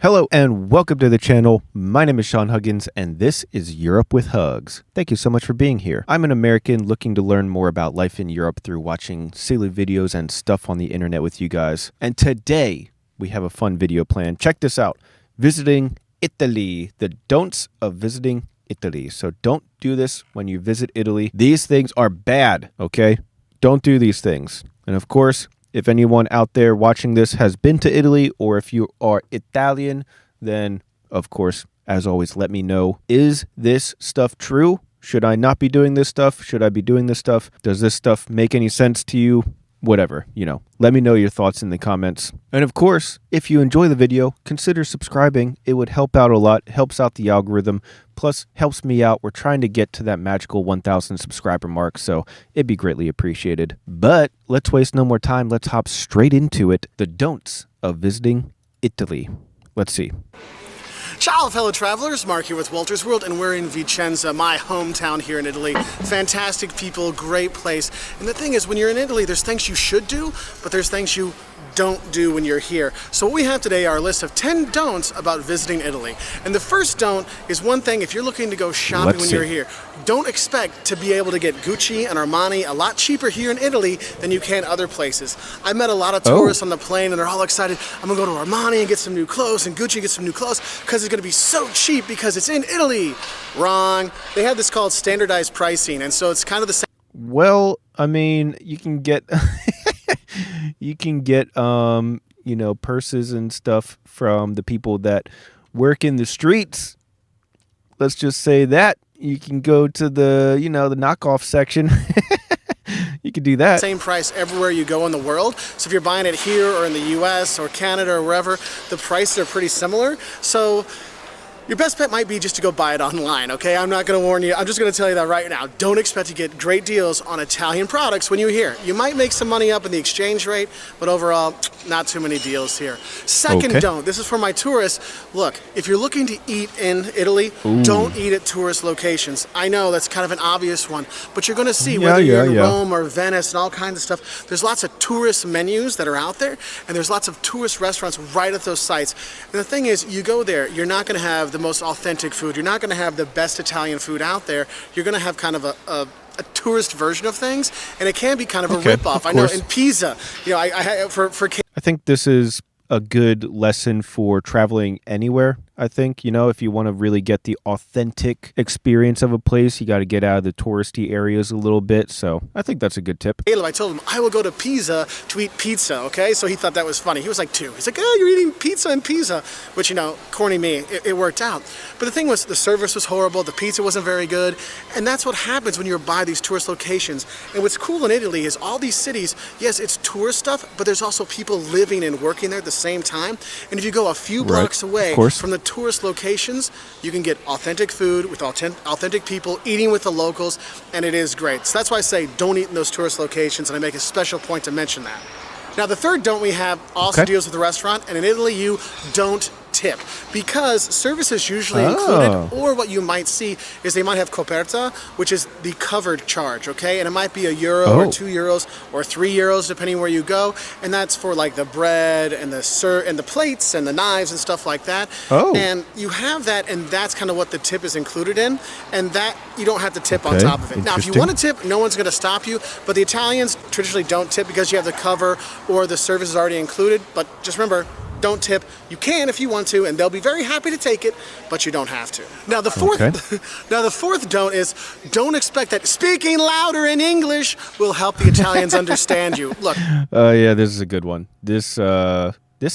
Hello and welcome to the channel. My name is Sean Huggins and this is Europe with Hugs. Thank you so much for being here. I'm an American looking to learn more about life in Europe through watching silly videos and stuff on the internet with you guys. And today we have a fun video planned. Check this out. Visiting Italy. The don'ts of visiting Italy. So don't do this when you visit Italy. These things are bad, okay? Don't do these things. And of course, if anyone out there watching this has been to Italy, or if you are Italian, then of course, as always, let me know. Is this stuff true? Should I not be doing this stuff? Should I be doing this stuff? Does this stuff make any sense to you? Whatever, let me know your thoughts in the comments. And of course, if you enjoy the video, consider subscribing. It would help out a lot, helps out the algorithm, plus helps me out. We're trying to get to that magical 1,000 subscriber mark, so it'd be greatly appreciated. But let's waste no more time. Let's hop straight into it. The don'ts of visiting Italy. Let's see. Ciao, fellow travelers. Mark here with Walter's World, and we're in Vicenza, my hometown here in Italy. Fantastic people, great place. And the thing is, when you're in Italy, there's things you should do, but there's things you don't do when you're here. So what we have today are a list of 10 don'ts about visiting Italy. And the first don't is one thing, if you're looking to go shopping when you're here, don't expect to be able to get Gucci and Armani a lot cheaper here in Italy than you can other places. I met a lot of tourists on the plane and they're all excited. I'm gonna go to Armani and get some new clothes and Gucci and get some new clothes because it's gonna be so cheap because it's in Italy. Wrong. They have this called standardized pricing, and so it's kind of the same. Well, I mean, you can get purses and stuff from the people that work in the streets. Let's just say that. You can go to the, the knockoff section. You can do that. Same price everywhere you go in the world. So if you're buying it here or in the US or Canada or wherever, the prices are pretty similar. So your best bet might be just to go buy it online, okay? I'm not gonna warn you, I'm just gonna tell you that right now. Don't expect to get great deals on Italian products when you're here. You might make some money up in the exchange rate, but overall, not too many deals here. Second don't, this is for my tourists. Look, if you're looking to eat in Italy, don't eat at tourist locations. I know that's kind of an obvious one, but you're gonna see whether you're in Rome or Venice and all kinds of stuff, there's lots of tourist menus that are out there, and there's lots of tourist restaurants right at those sites. And the thing is, you go there, you're not gonna have the most authentic food. You're not going to have the best Italian food out there. You're going to have kind of a tourist version of things, and it can be kind of a ripoff. I know in Pisa, I think this is a good lesson for traveling anywhere. I think, if you want to really get the authentic experience of a place, you got to get out of the touristy areas a little bit. So I think that's a good tip. Caleb, I told him I will go to Pisa to eat pizza, okay? So he thought that was funny. He was like 2. He's like, oh, you're eating pizza in Pisa, which, corny me, it worked out. But the thing was, the service was horrible, the pizza wasn't very good, and that's what happens when you're by these tourist locations. And what's cool in Italy is all these cities, yes, it's tourist stuff, but there's also people living and working there at the same time. And if you go a few blocks away from the tourist locations, you can get authentic food with authentic people eating with the locals, and it is great. So that's why I say don't eat in those tourist locations, and I make a special point to mention that. Now the third don't we have also deals with the restaurant, and in Italy you don't tip because service is usually included, or what you might see is they might have coperta, which is the covered charge, okay? And it might be €1 or €2 or €3 depending where you go, and that's for like the bread and the plates and the knives and stuff like that. And you have that, and that's kind of what the tip is included in, and that you don't have to tip on top of it. Now if you want to tip, no one's going to stop you, but the Italians traditionally don't tip because you have the cover or the service is already included. But just remember, don't tip. You can if you want to, and they'll be very happy to take it, but you don't have to. Now the fourth don't is don't expect that speaking louder in English will help the Italians understand you. Look. Yeah, this is a good one. This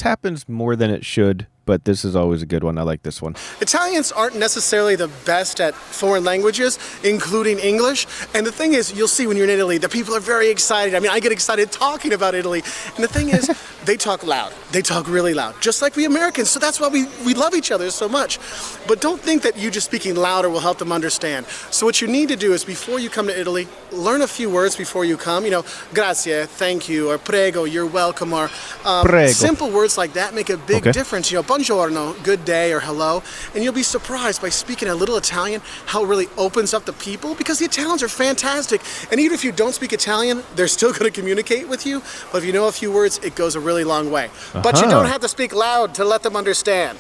happens more than it should, but this is always a good one. I like this one. Italians aren't necessarily the best at foreign languages, including English. And the thing is, you'll see when you're in Italy, the people are very excited. I mean, I get excited talking about Italy. And the thing is, they talk loud. They talk really loud, just like we Americans. So that's why we love each other so much. But don't think that you just speaking louder will help them understand. So what you need to do is before you come to Italy, learn a few words before you come. Grazie, thank you, or prego, you're welcome, or simple words like that make a big difference. Buongiorno, good day, or hello, and you'll be surprised by speaking a little Italian how it really opens up the people, because the Italians are fantastic, and even if you don't speak Italian, they're still going to communicate with you. But if you know a few words, it goes a really really long way. But you don't have to speak loud to let them understand.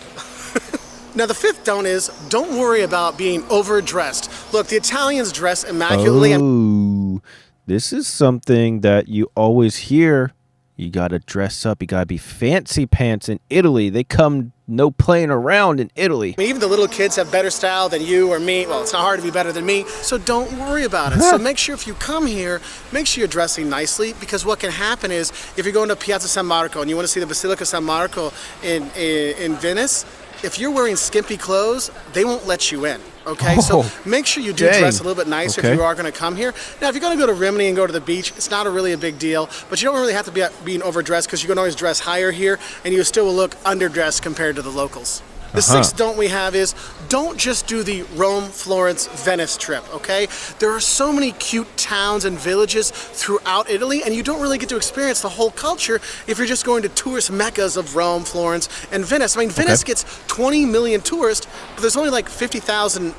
Now, the fifth don't is, don't worry about being overdressed. Look, the Italians dress immaculately. Oh, this is something that you always hear. You got to dress up. You got to be fancy pants in Italy. They come no playing around in Italy. I mean, even the little kids have better style than you or me. Well, it's not hard to be better than me, so don't worry about it. So make sure if you come here, make sure you're dressing nicely, because what can happen is if you're going to Piazza San Marco and you want to see the Basilica San Marco in Venice, if you're wearing skimpy clothes, they won't let you in. Okay, so make sure you do dress a little bit nicer if you are going to come here. Now, if you're going to go to Rimini and go to the beach, it's not really a big deal, but you don't really have to be being overdressed, because you can always dress higher here, and you still will look underdressed compared to the locals. The sixth don't we have is, don't just do the Rome, Florence, Venice trip, okay? There are so many cute towns and villages throughout Italy, and you don't really get to experience the whole culture if you're just going to tourist meccas of Rome, Florence, and Venice. I mean, Venice gets 20 million tourists, but there's only like 50,000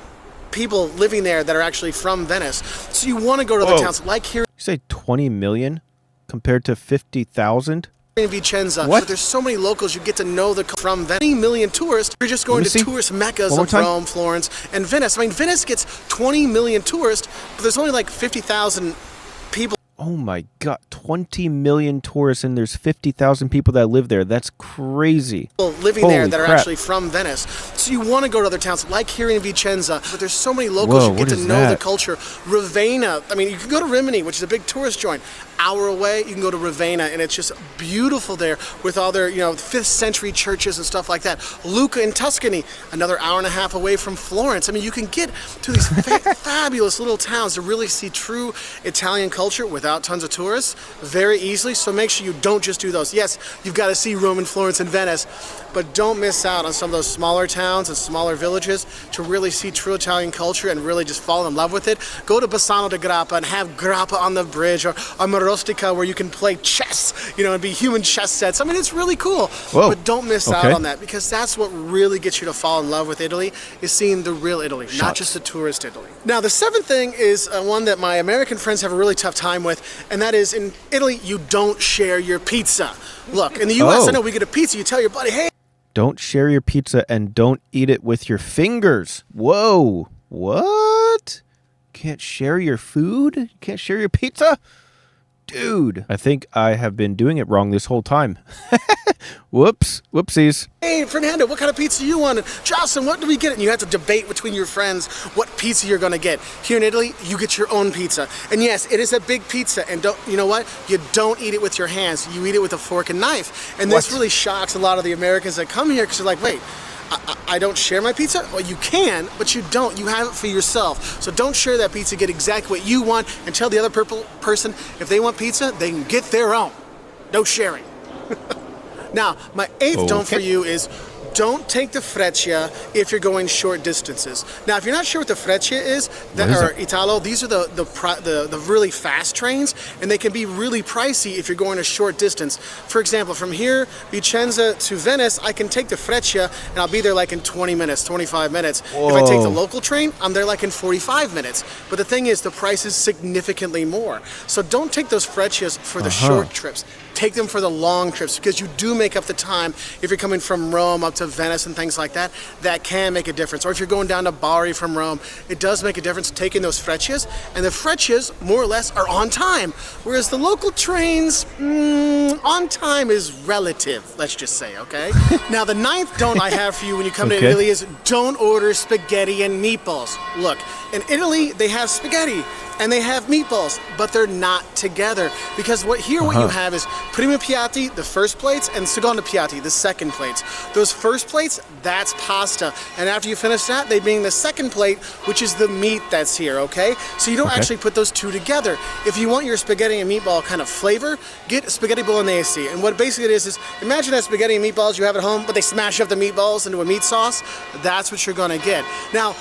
people living there that are actually from Venice. So you want to go to other towns like here. You say 20 million compared to 50,000? In Vicenza, but there's so many locals you get to know from Venice. 20 million tourists. You're just going to tourist meccas of Rome, Florence, and Venice. I mean, Venice gets 20 million tourists, but there's only like 50,000 people. Oh my God, 20 million tourists, and there's 50,000 people that live there. That's crazy. Living there that are actually from Venice. So you want to go to other towns like here in Vicenza, but there's so many locals you get to know the culture. Ravenna, I mean, you can go to Rimini, which is a big tourist joint. Hour away, you can go to Ravenna, and it's just beautiful there with all their, 5th century churches and stuff like that. Lucca in Tuscany, another hour and a half away from Florence. I mean, you can get to these fabulous little towns to really see true Italian culture without tons of tourists very easily. So make sure you don't just do those. Yes, you've got to see Rome and Florence and Venice, but don't miss out on some of those smaller towns and smaller villages to really see true Italian culture and really just fall in love with it. Go to Bassano di Grappa and have grappa on the bridge, or Rustica, where you can play chess, and be human chess sets. I mean, it's really cool. But don't miss out on that, because that's what really gets you to fall in love with Italy, is seeing the real Italy, not just the tourist Italy. Now, the seventh thing is one that my American friends have a really tough time with, and that is, in Italy, you don't share your pizza. Look, in the U.S., I know we get a pizza, you tell your buddy, hey. Don't share your pizza, and don't eat it with your fingers. Whoa. What? Can't share your food? Can't share your pizza? Dude, I think I have been doing it wrong this whole time. Whoopsies. Hey, Fernando, what kind of pizza you want? Jocelyn, what do we get? And you have to debate between your friends what pizza you're going to get. Here in Italy, you get your own pizza. And yes, it is a big pizza. And you know what? You don't eat it with your hands. You eat it with a fork and knife. And this really shocks a lot of the Americans that come here, because they're like, wait, I don't share my pizza? Well, you can, but you don't. You have it for yourself. So don't share that pizza. Get exactly what you want, and tell the other person if they want pizza, they can get their own. No sharing. Now, my eighth don't for you is, don't take the Freccia if you're going short distances. Now, if you're not sure what the Freccia is, or Italo, these are the really fast trains, and they can be really pricey if you're going a short distance. For example, from here, Vicenza to Venice, I can take the Freccia, and I'll be there like in 20 minutes, 25 minutes. If I take the local train, I'm there like in 45 minutes. But the thing is, the price is significantly more. So don't take those Freccias for the short trips. Take them for the long trips, because you do make up the time. If you're coming from Rome up to Venice and things like that, that can make a difference. Or if you're going down to Bari from Rome, it does make a difference taking those Freccias. And the Freccias, more or less, are on time. Whereas the local trains, on time is relative, let's just say, okay? Now, the ninth don't I have for you when you come to Italy is, don't order spaghetti and meatballs. Look, in Italy, they have spaghetti and they have meatballs, but they're not together. Because what you have is primi piatti, the first plates, and secondo piatti, the second plates. Those first plates, that's pasta. And after you finish that, they bring the second plate, which is the meat that's here, okay? So you don't actually put those two together. If you want your spaghetti and meatball kind of flavor, get spaghetti bolognese. And what basically it is imagine that spaghetti and meatballs you have at home, but they smash up the meatballs into a meat sauce. That's what you're gonna get. Now,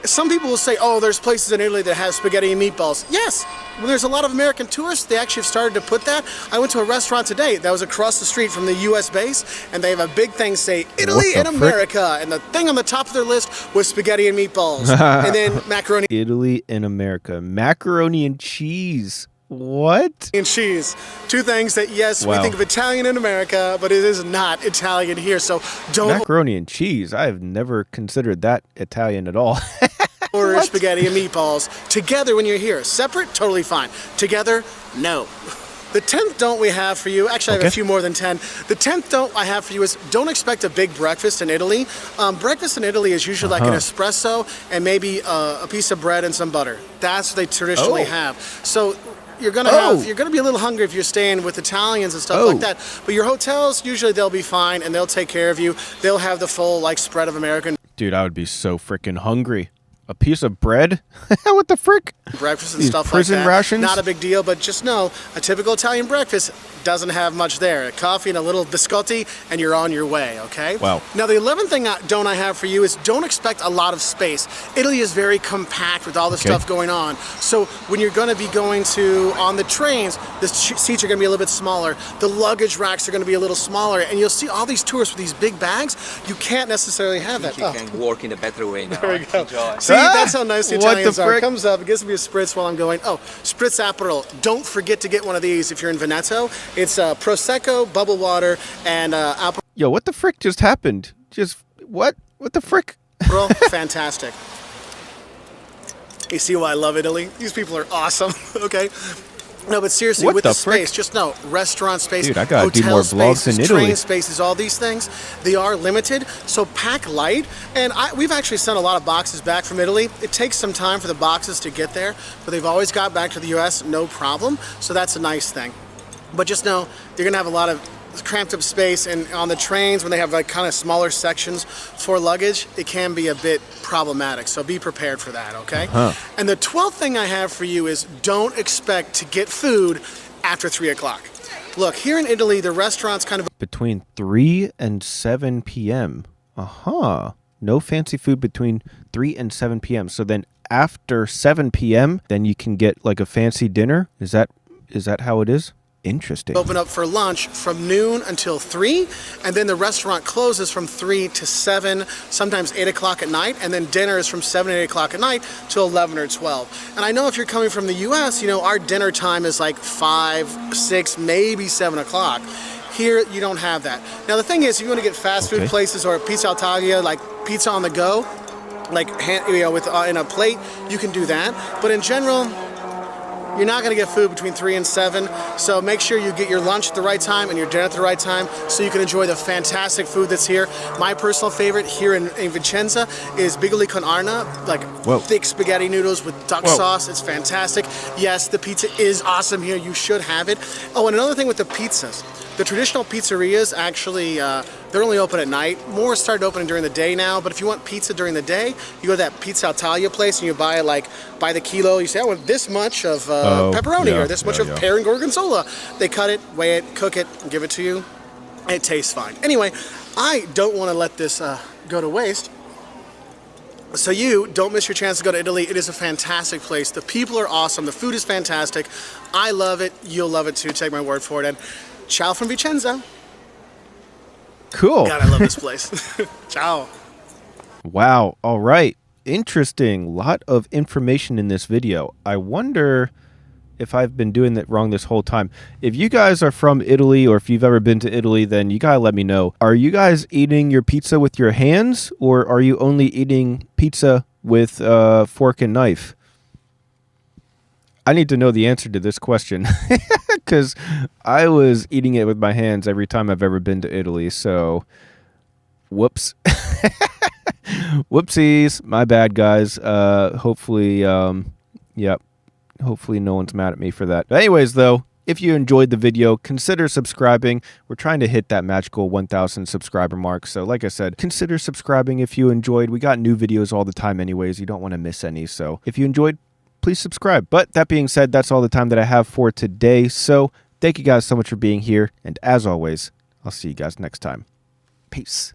some people will say, oh, there's places in Italy that have spaghetti and meatballs. Yes, when there's a lot of American tourists, they actually have started to put that. I went to a restaurant today that was across the street from the U.S. base, and they have a big thing say, Italy and America, and the thing on the top of their list was spaghetti and meatballs, and then macaroni. Italy and America. Macaroni and cheese. What? and cheese. Two things that, yes, we Wow. think of Italian in America, but it is not Italian here. So don't Macaroni and cheese. I have never considered that Italian at all. order spaghetti and meatballs together when you're here. Separate, totally fine. Together, no. The 10th don't we have for you, actually I have a few more than 10. The 10th don't I have for you is don't expect a big breakfast in Italy. Breakfast in Italy is usually like an espresso and maybe a piece of bread and some butter. That's what they traditionally have. So you're gonna be a little hungry if you're staying with Italians and stuff like that. But your hotels, usually they'll be fine and they'll take care of you. They'll have the full like spread of American Dude, I would be so freaking hungry. A piece of bread? What the frick? breakfast and These stuff like prison that. rations? Not a big deal, but just know a typical Italian breakfast doesn't have much there. A coffee and a little biscotti, and you're on your way, okay? Wow. Now, the 11th thing don't I have for you is don't expect a lot of space. Italy is very compact with all the stuff going on. So when you're going to be going on the trains, the seats are going to be a little bit smaller. The luggage racks are going to be a little smaller, and you'll see all these tourists with these big bags. You can't necessarily have that. You can work in a better way now. There we go. Enjoy. See, that's how nice the What Italians the are. frick? Comes up, gives me a spritz while I'm going. Oh, spritz Aperol. Don't forget to get one of these if you're in Veneto. It's Prosecco, bubble water, and Aperol. Yo, what the frick just happened? Just, what? What the frick? Fantastic. You see why I love Italy? These people are awesome, okay? No, but seriously, What with the the frick? space, just know, restaurant space, Dude, I gotta do hotel more vlogs spaces, in Italy. train spaces, all these things, they are limited, so pack light. And we've actually sent a lot of boxes back from Italy. It takes some time for the boxes to get there, but they've always got back to the U.S., no problem, so that's a nice thing. But just know, you're gonna have a lot of cramped up space, and on the trains when they have like kind of smaller sections for luggage, it can be a bit problematic, so be prepared for that, okay? And the 12th thing I have for you is don't expect to get food after 3 o'clock. Look, here in Italy, the restaurants kind of Between 3 and 7 p.m. No fancy food between 3 and 7 p.m. So then after 7 p.m., then you can get like a fancy dinner? Is that how it is? Interesting. open up for lunch from noon until 3, and then the restaurant closes from 3 to 7, sometimes 8 o'clock at night, and then dinner is from 7 to 8 o'clock at night till 11 or 12. And I know if you're coming from the U.S., you know, our dinner time is like 5, 6, maybe 7 o'clock. Here, you don't have that. Now, the thing is, if you want to get fast food places or pizza Italia, like pizza on the go, like with in a plate, you can do that. But in general, you're not going to get food between 3 and 7, so make sure you get your lunch at the right time and your dinner at the right time so you can enjoy the fantastic food that's here. My personal favorite here in Vicenza is bigoli con arna, like thick spaghetti noodles with duck sauce. It's fantastic. Yes, the pizza is awesome here. You should have it. Oh, and another thing with the pizzas. The traditional pizzerias actually, they're only open at night. More started opening during the day now, but if you want pizza during the day, you go to that Pizza Italia place and you buy by the kilo. You say, I want this much of pepperoni or this much of pear and gorgonzola. They cut it, weigh it, cook it, and give it to you. And it tastes fine. Anyway, I don't want to let this go to waste. So you don't miss your chance to go to Italy. It is a fantastic place. The people are awesome. The food is fantastic. I love it. You'll love it too. Take my word for it. And ciao from Vicenza. Cool. God, I love this place. Ciao. Wow. All right. Interesting. Lot of information in this video. I wonder if I've been doing that wrong this whole time. If you guys are from Italy or if you've ever been to Italy, then you gotta let me know. Are you guys eating your pizza with your hands, or are you only eating pizza with a fork and knife? I need to know the answer to this question because I was eating it with my hands every time I've ever been to Italy. So, whoops. Whoopsies. My bad, guys. Hopefully, hopefully no one's mad at me for that. But anyways, though, if you enjoyed the video, consider subscribing. We're trying to hit that magical 1,000 subscriber mark. So like I said, consider subscribing if you enjoyed. We got new videos all the time anyways. You don't want to miss any. So if you enjoyed, please subscribe. But that being said, that's all the time that I have for today. So thank you guys so much for being here. And as always, I'll see you guys next time. Peace.